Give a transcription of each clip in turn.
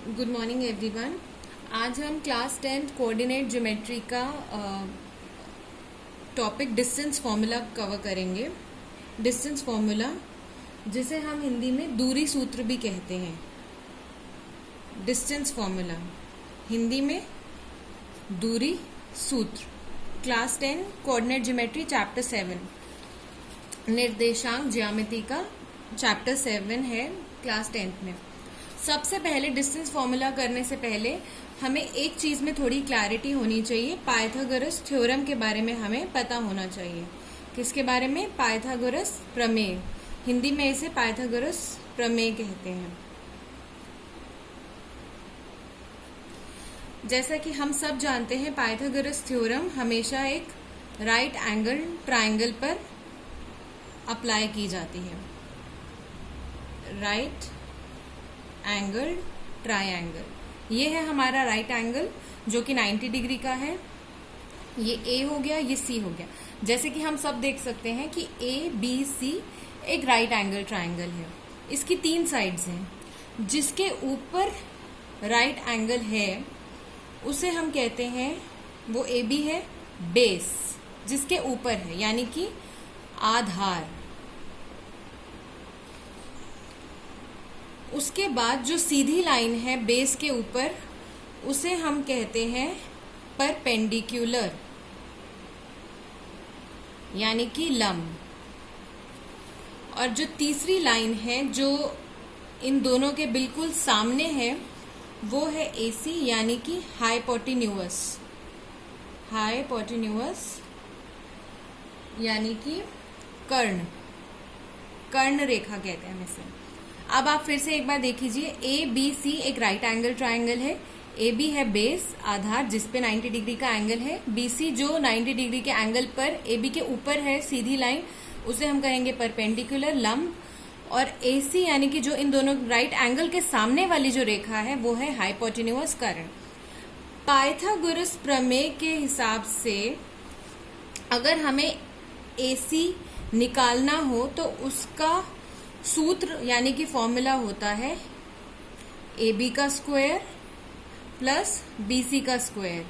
Good morning everyone. आज हम class 10th coordinate geometry का टॉपिक डिस्टेंस फॉर्मूला कवर करेंगे। डिस्टेंस फॉर्मूला, जिसे हम हिंदी में दूरी सूत्र भी कहते हैं। डिस्टेंस फॉर्मूला हिंदी में दूरी सूत्र। क्लास 10 कोऑर्डिनेट ज्योमेट्री चैप्टर 7 निर्देशांक ज्यामिति का चैप्टर 7 है क्लास 10th में। सबसे पहले डिस्टेंस फॉर्मूला करने से पहले हमें एक चीज में थोड़ी क्लैरिटी होनी चाहिए। पाइथागोरस थ्योरम के बारे में हमें पता होना चाहिए। किसके बारे में? पाइथागोरस प्रमेय। हिंदी में इसे पाइथागोरस प्रमेय कहते हैं। जैसा कि हम सब जानते हैं, पाइथागोरस थ्योरम हमेशा एक राइट एंगल ट्राइंगल पर अप्लाई की जाती है। राइट एंगल ट्रायंगल, ये है हमारा राइट एंगल जो कि 90 डिग्री का है। ये ए हो गया, ये सी हो गया। जैसे कि हम सब देख सकते हैं कि ए बी सी एक राइट एंगल ट्रायंगल है। इसकी 3 साइड्स हैं। जिसके ऊपर राइट एंगल है उसे हम कहते हैं, वो ए बी है, बेस। जिसके ऊपर है यानी कि आधार। उसके बाद जो सीधी लाइन है बेस के ऊपर, उसे हम कहते हैं परपेंडिकुलर यानी कि लंब। और जो तीसरी लाइन है जो इन दोनों के बिल्कुल सामने है, वो है एसी यानी कि हाइपोटेन्यूअस। हाइपोटेन्यूअस यानी कि कर्ण रेखा कहते हैं हम इसे। अब आप फिर से एक बार देख लीजिए, ए बी सी एक राइट एंगल ट्राइंगल है। ए बी है बेस, आधार, जिसपे 90 डिग्री का एंगल है। बी सी जो 90 डिग्री के एंगल पर ए बी के ऊपर है सीधी लाइन, उसे हम कहेंगे परपेंडिकुलर लंब। और ए सी यानी कि जो इन दोनों राइट एंगल के सामने वाली जो रेखा है, वो है हाइपोटेन्यूअस कर्ण। पाइथागोरस प्रमेय के हिसाब से अगर हमें ए सी निकालना हो तो उसका सूत्र यानी कि फॉर्मूला होता है ए बी का स्क्वायर प्लस बी सी का स्क्वायर।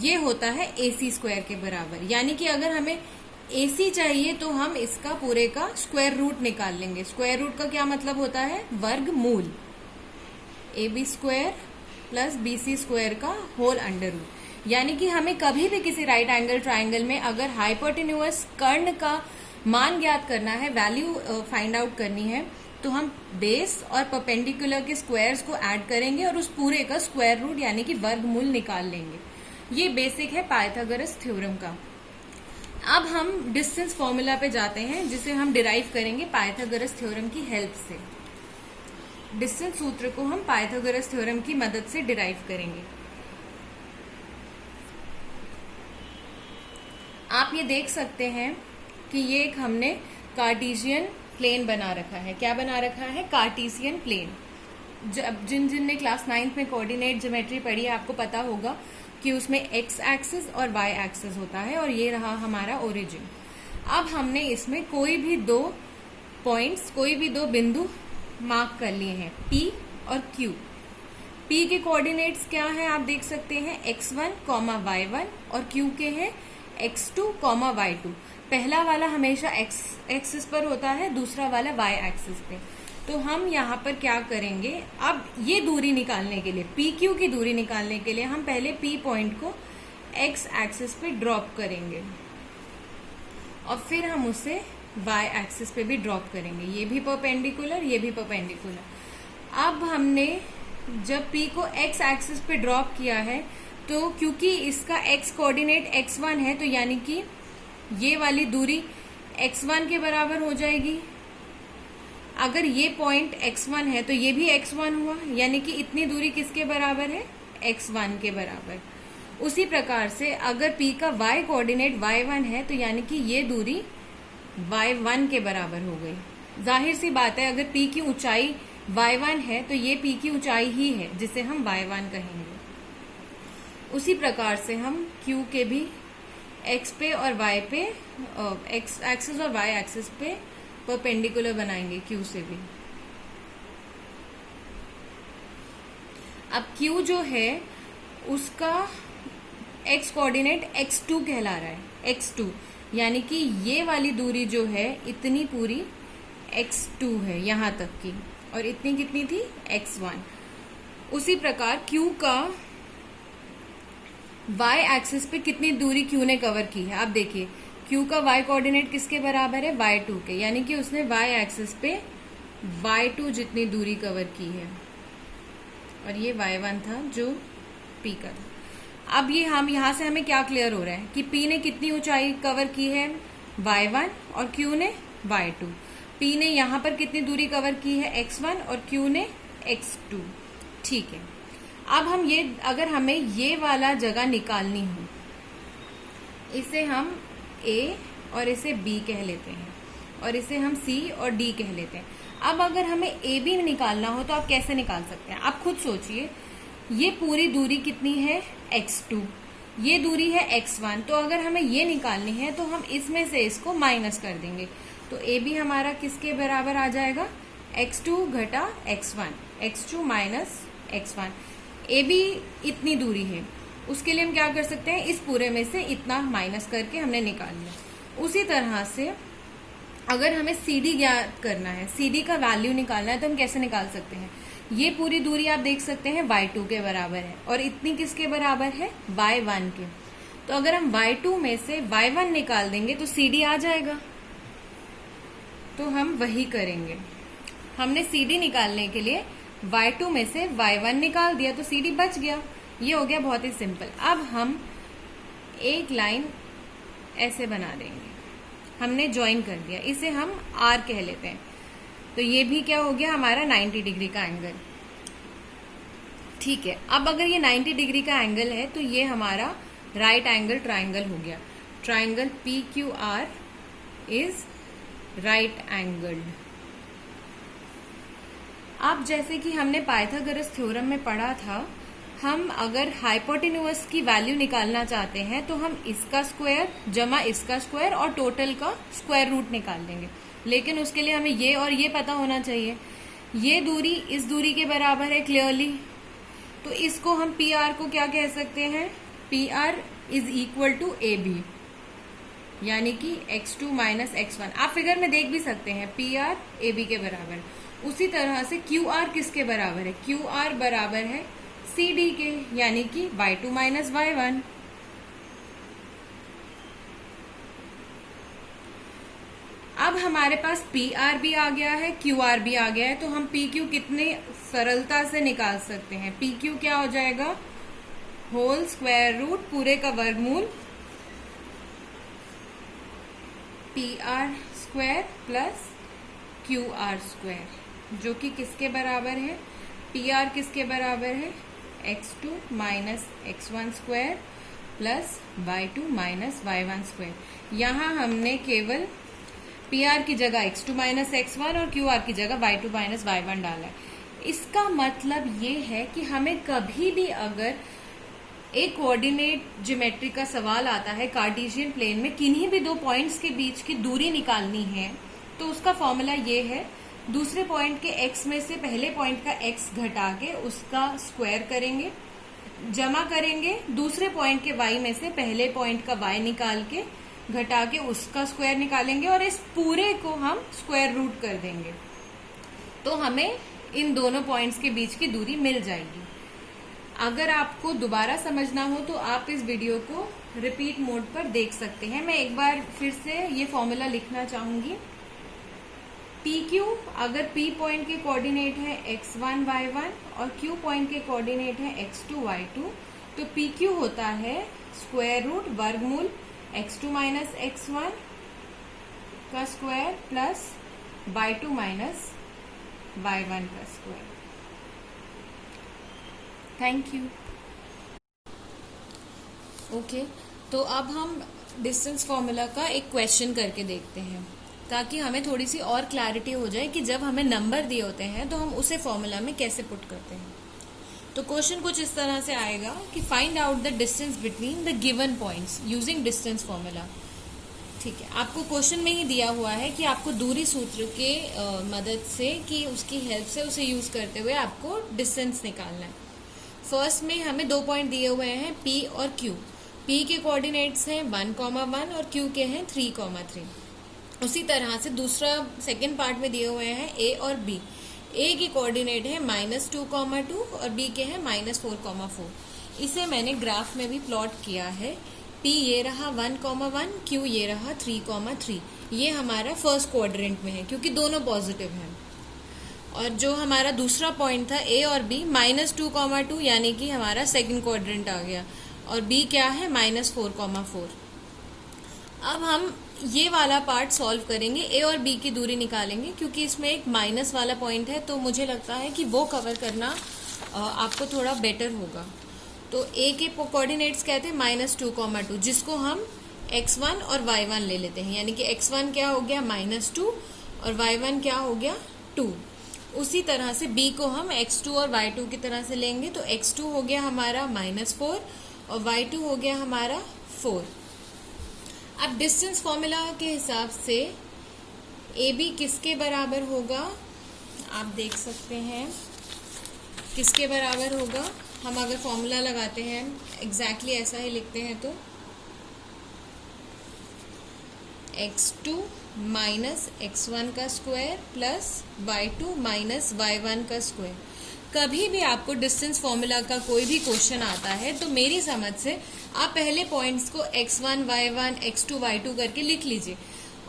ये होता है ए सी स्क्वायर के बराबर। यानी कि अगर हमें ए सी चाहिए तो हम इसका पूरे का स्क्वायर रूट निकाल लेंगे। स्क्वायर रूट का क्या मतलब होता है? वर्गमूल। A B square plus B C square का होल अंडर रूट। यानी कि हमें कभी भी किसी राइट एंगल ट्राइंगल में अगर हाइपोटेन्यूअस कर्ण का मान ज्ञात करना है, वैल्यू फाइंड आउट करनी है, तो हम बेस और परपेंडिकुलर के स्क्वायर्स को ऐड करेंगे और उस पूरे का स्क्वायर रूट यानी कि वर्गमूल निकाल लेंगे। ये बेसिक है पाइथागोरस थ्योरम का। अब हम डिस्टेंस फॉर्मूला पे जाते हैं, जिसे हम डिराइव करेंगे पाइथागोरस थ्योरम की हेल्प से। डिस्टेंस सूत्र को हम पाइथागोरस थ्योरम की मदद से डिराइव करेंगे। आप ये देख सकते हैं कि ये एक हमने कार्टेशियन प्लेन बना रखा है। क्या बना रखा है? Cartesian plane. जिन ने क्लास 9th में कोऑर्डिनेट ज्योमेट्री पढ़ी है, आपको पता होगा कि उसमें एक्स एक्सिस और वाई एक्सिस होता है, और ये रहा हमारा ओरिजिन। अब हमने इसमें कोई भी दो पॉइंट्स, कोई भी दो बिंदु मार्क कर लिए हैं, P और Q। P के कोऑर्डिनेट्स क्या है आप देख सकते हैं, x1, y1, और Q के हैं x2, y2। पहला वाला हमेशा x एक्सिस पर होता है, दूसरा वाला y एक्सिस पे। तो हम यहाँ पर क्या करेंगे, अब ये दूरी निकालने के लिए, PQ की दूरी निकालने के लिए हम पहले P पॉइंट को x एक्सिस पे ड्रॉप करेंगे और फिर हम उसे y एक्सिस पे भी ड्रॉप करेंगे। ये भी परपेंडिकुलर, ये भी परपेंडिकुलर। अब हमने जब P को x एक्सिस पे ड्रॉप किया है, तो क्योंकि इसका x कोऑर्डिनेट x1 है, तो यानी कि ये वाली दूरी x1 के बराबर हो जाएगी। अगर ये पॉइंट x1 है तो ये भी x1 हुआ, यानी कि इतनी दूरी किसके बराबर है? x1 के बराबर। उसी प्रकार से अगर P का y कोऑर्डिनेट y1 है, तो यानी कि ये दूरी y1 के बराबर हो गई। जाहिर सी बात है, अगर P की ऊंचाई y1 है तो ये P की ऊंचाई ही है, जिसे हम y1 कहेंगे। उसी प्रकार से हम Q के भी x पे और y पे, x एक्सिस और y एक्सिस पे परपेंडिकुलर बनाएंगे Q से भी। अब Q जो है उसका x कोऑर्डिनेट x2 कहला रहा है, x2, यानी कि ये वाली दूरी जो है इतनी पूरी x2 है यहाँ तक की, और इतनी कितनी थी x1। उसी प्रकार Q का y एक्सिस पे कितनी दूरी Q ने कवर की है, आप देखिए Q का y कोऑर्डिनेट किसके बराबर है, y2 के, यानी कि उसने y एक्सिस पे y2 जितनी दूरी कवर की है, और ये y1 था जो P का था। अब ये हम यहाँ से हमें क्या क्लियर हो रहा है कि P ने कितनी ऊंचाई कवर की है, y1, और Q ने y2। P ने यहाँ पर कितनी दूरी कवर की है, x1, और Q ने x2। ठीक है, अब हम ये, अगर हमें ये वाला जगह निकालनी हो, इसे हम A और इसे B कह लेते हैं, और इसे हम C और D कह लेते हैं। अब अगर हमें AB में निकालना हो तो आप कैसे निकाल सकते हैं, आप खुद सोचिए। ये पूरी दूरी कितनी है, x2, ये दूरी है x1, तो अगर हमें ये निकालनी है तो हम इसमें से इसको माइनस कर देंगे, तो AB हमारा किसके बराबर आ जाएगा, x2 घटा x1, x2 minus x1। AB इतनी दूरी है, उसके लिए हम क्या कर सकते हैं, इस पूरे में से इतना माइनस करके हमने निकाल लिया। उसी तरह से अगर हमें CD ज्ञात करना है, CD का वैल्यू निकालना है, तो हम कैसे निकाल सकते हैं। ये पूरी दूरी आप देख सकते हैं y2 के बराबर है, और इतनी किसके बराबर है, y1 के। तो अगर हम y2 में से y1 निकाल देंगे तो CD आ जाएगा, तो हम वही करेंगे। हमने CD निकालने के लिए y2 में से y1 निकाल दिया तो CD बच गया। ये हो गया बहुत ही सिंपल। अब हम एक लाइन ऐसे बना देंगे, हमने ज्वाइन कर दिया, इसे हम R कह लेते हैं, तो ये भी क्या हो गया, हमारा 90 डिग्री का एंगल। ठीक है, अब अगर ये 90 डिग्री का एंगल है तो ये हमारा राइट एंगल ट्राइंगल हो गया। Triangle PQR is right angled. अब जैसे कि हमने पाइथागोरस थ्योरम में पढ़ा था, हम अगर हाइपोटेन्यूअस की वैल्यू निकालना चाहते हैं तो हम इसका स्क्वायर जमा इसका स्क्वायर और टोटल का स्क्वायर रूट निकाल लेंगे, लेकिन उसके लिए हमें ये और ये पता होना चाहिए। ये दूरी इस दूरी के बराबर है क्लियरली, तो इसको हम PR को क्या कह सकते हैं, PR is equal to AB, यानी कि x2 माइनस x1। आप फिगर में देख भी सकते हैं PR AB के बराबर। उसी तरह से QR किसके बराबर है, QR बराबर है CD के, यानी कि y2 माइनस y1। अब हमारे पास PR भी आ गया है, QR भी आ गया है, तो हम PQ कितने सरलता से निकाल सकते हैं। PQ क्या हो जाएगा, होल स्क्वायर रूट पूरे का वर्गमूल PR square plus QR square, जो कि किसके बराबर है, PR किसके बराबर है, x2 minus x1 square plus y2 minus y1 square. यहाँ हमने केवल PR की जगह x2 माइनस x1 और QR की जगह y2 माइनस y1 डाला है। इसका मतलब ये है कि हमें कभी भी अगर एक कोऑर्डिनेट ज्योमेट्री का सवाल आता है कार्टेशियन प्लेन में, किन्हीं भी दो पॉइंट्स के बीच की दूरी निकालनी है, तो उसका फॉर्मूला ये है, दूसरे पॉइंट के x में से पहले पॉइंट का x घटा के उसका स्क्वायर करेंगे, जमा करेंगे दूसरे पॉइंट के y में से पहले पॉइंट का y निकाल के घटा के उसका स्क्वायर निकालेंगे, और इस पूरे को हम स्क्वायर रूट कर देंगे, तो हमें इन दोनों पॉइंट्स के बीच की दूरी मिल जाएगी। अगर आपको दोबारा समझना हो तो आप इस वीडियो को रिपीट मोड पर देख सकते हैं। मैं एक बार फिर से ये फॉर्मूला लिखना चाहूंगी। PQ अगर P पॉइंट के कोऑर्डिनेट है x1 y1 और Q पॉइंट के कोऑर्डिनेट है x2 y2, तो PQ होता है स्क्वायर रूट वर्गमूल x2 माइनस x1 का square plus y2 minus y1 का स्क्वायर। Thank you. ओके, तो अब हम डिस्टेंस फॉर्मूला का एक क्वेश्चन करके देखते हैं, ताकि हमें थोड़ी सी और क्लैरिटी हो जाए कि जब हमें नंबर दिए होते हैं तो हम उसे फॉर्मूला में कैसे पुट करते हैं। तो क्वेश्चन कुछ इस तरह से आएगा कि find out the distance between the given points using distance formula. ठीक है, आपको क्वेश्चन में ही दिया हुआ है कि आपको दूरी सूत्र के मदद से, कि उसकी हेल्प से उसे यूज करते हुए आपको डिस्टेंस निकालना है। फर्स्ट में हमें 2 पॉइंट दिए हुए हैं P और Q। P के कोऑर्डिनेट्स हैं 1, 1 और Q के हैं 3, 3। उसी तरह से दूसरा सेकेंड पार्ट में दिए हुए हैं A और B। A के कोऑर्डिनेट है -2, 2 और B के हैं -4, 4। इसे मैंने ग्राफ में भी प्लॉट किया है। P ये रहा 1, 1, Q ये रहा 3, 3। ये हमारा फर्स्ट क्वाड्रेंट में है क्योंकि दोनों पॉजिटिव हैं। और जो हमारा दूसरा पॉइंट था A और B -2, 2 यानी कि हमारा सेकंड क्वाड्रेंट आ गया। और B क्या है -4, 4। अब हम ये वाला पार्ट सॉल्व करेंगे, A और B की दूरी निकालेंगे क्योंकि इसमें एक माइनस वाला पॉइंट है, तो मुझे लगता है कि वो कवर करना आपको थोड़ा बेटर होगा। तो A के कोऑर्डिनेट्स कहते हैं -2, 2, जिसको हम x1 और y1 ले लेते हैं, यानी कि x1 क्या हो गया -2 और y1 क्या हो गया 2। उसी तरह से B को हम x2 और y2 की तरह से लेंगे, तो x2 हो गया हमारा -4 और y2 हो गया हमारा 4। अब डिस्टेंस फॉर्मूला के हिसाब से AB किसके बराबर होगा, आप देख सकते हैं किसके बराबर होगा। हम अगर फॉर्मूला लगाते हैं एग्जैक्टली ऐसा ही लिखते हैं तो x2 माइनस x1 का square plus y2 minus y1 का स्क्वायर। कभी भी आपको डिस्टेंस फॉर्मूला का कोई भी क्वेश्चन आता है तो मेरी समझ से आप पहले पॉइंट्स को x1, y1, x2, y2 करके लिख लीजिए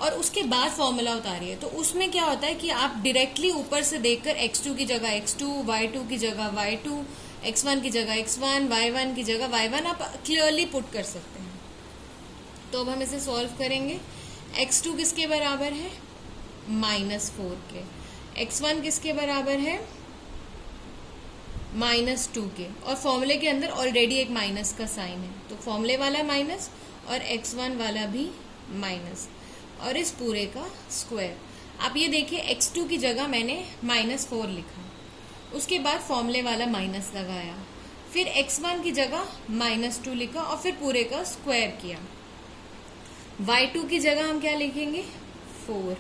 और उसके बाद फॉर्मूला उतारिए। तो उसमें क्या होता है कि आप डायरेक्टली ऊपर से देखकर x2 की जगह x2, y2 की जगह y2, x1 की जगह x1, y1 की जगह y1 आप क्लियरली पुट कर सकते हैं। तो अब हम इसे सॉल्व करेंगे। x2 किसके बराबर है -4 के, x1 किसके बराबर है -2 के, और फॉर्मूले के अंदर ऑलरेडी एक माइनस का साइन है, तो फॉर्मूले वाला माइनस और x1 वाला भी माइनस और इस पूरे का स्क्वायर। आप ये देखिए x2 की जगह मैंने -4 लिखा, उसके बाद फॉर्मूले वाला माइनस लगाया, फिर x1 की जगह -2 लिखा और फिर पूरे का स्क्वायर किया। y2 की जगह हम क्या लिखेंगे 4,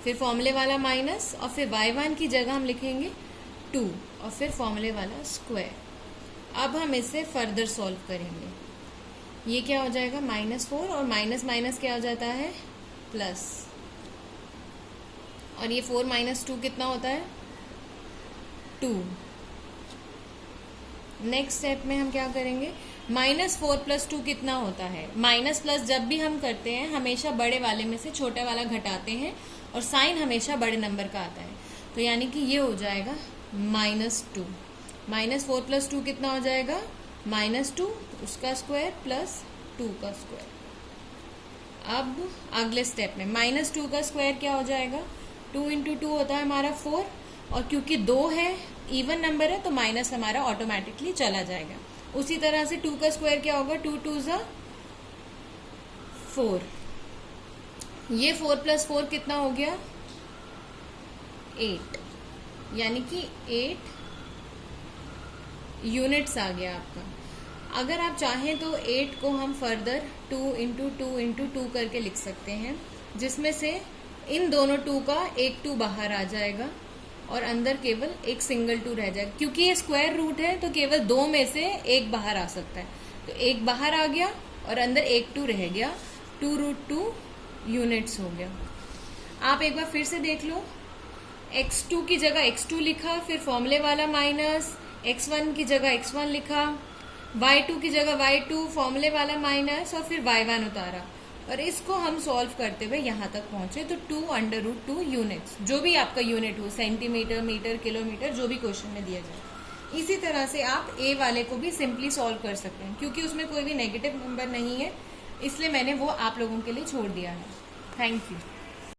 फिर फॉर्मूले वाला माइनस और फिर y1 की जगह हम लिखेंगे 2 और फिर फॉर्मूले वाला स्क्वायर। अब हम इसे फर्दर सॉल्व करेंगे। ये क्या हो जाएगा -4 और माइनस माइनस क्या हो जाता है प्लस, और ये 4 - 2 कितना होता है 2। नेक्स्ट स्टेप में हम क्या करेंगे, -4 + 2 कितना होता है। माइनस प्लस जब भी हम करते हैं हमेशा बड़े वाले में से छोटा वाला घटाते हैं और साइन हमेशा बड़े नंबर का आता है, तो यानी कि ये हो जाएगा -2। -4 + 2 कितना हो जाएगा -2 उसका स्क्वायर प्लस 2 का स्क्वायर। अब अगले स्टेप में -2 का स्क्वायर क्या हो जाएगा 2 × 2 होता है हमारा 4, और क्योंकि 2 है इवन नंबर है तो माइनस हमारा ऑटोमेटिकली चला जाएगा। उसी तरह से 2 का स्क्वायर क्या होगा 2 × 2 = 4। ये 4 + 4 कितना हो गया 8, यानी कि 8 यूनिट्स आ गया आपका। अगर आप चाहें तो 8 को हम फर्दर 2 × 2 × 2 करके लिख सकते हैं, जिसमें से इन दोनों 2 का एक 2 बाहर आ जाएगा और अंदर केवल एक सिंगल 2 रह जाएगा। क्योंकि ये स्क्वायर रूट है तो केवल 2 में से एक बाहर आ सकता है, तो एक बाहर आ गया और अंदर एक 2 रह गया, 2√2 यूनिट्स हो गया। आप एक बार फिर से देख लो, x2 की जगह x2 लिखा, फिर फॉर्मूले वाला माइनस, x1 की जगह x1 लिखा, y2 की जगह y2 फॉर्मूले वाला माइनस और फिर y1 उतारा, और इसको हम सॉल्व करते हुए यहाँ तक पहुंचे। तो 2√2 यूनिट्स, जो भी आपका यूनिट हो, सेंटीमीटर, मीटर, किलोमीटर, जो भी क्वेश्चन में दिया जाए। इसी तरह से आप ए वाले को भी सिंपली सॉल्व कर सकते हैं, क्योंकि उसमें कोई भी नेगेटिव नंबर नहीं है, इसलिए मैंने वो आप लोगों के लिए छोड़ दिया है। Thank you.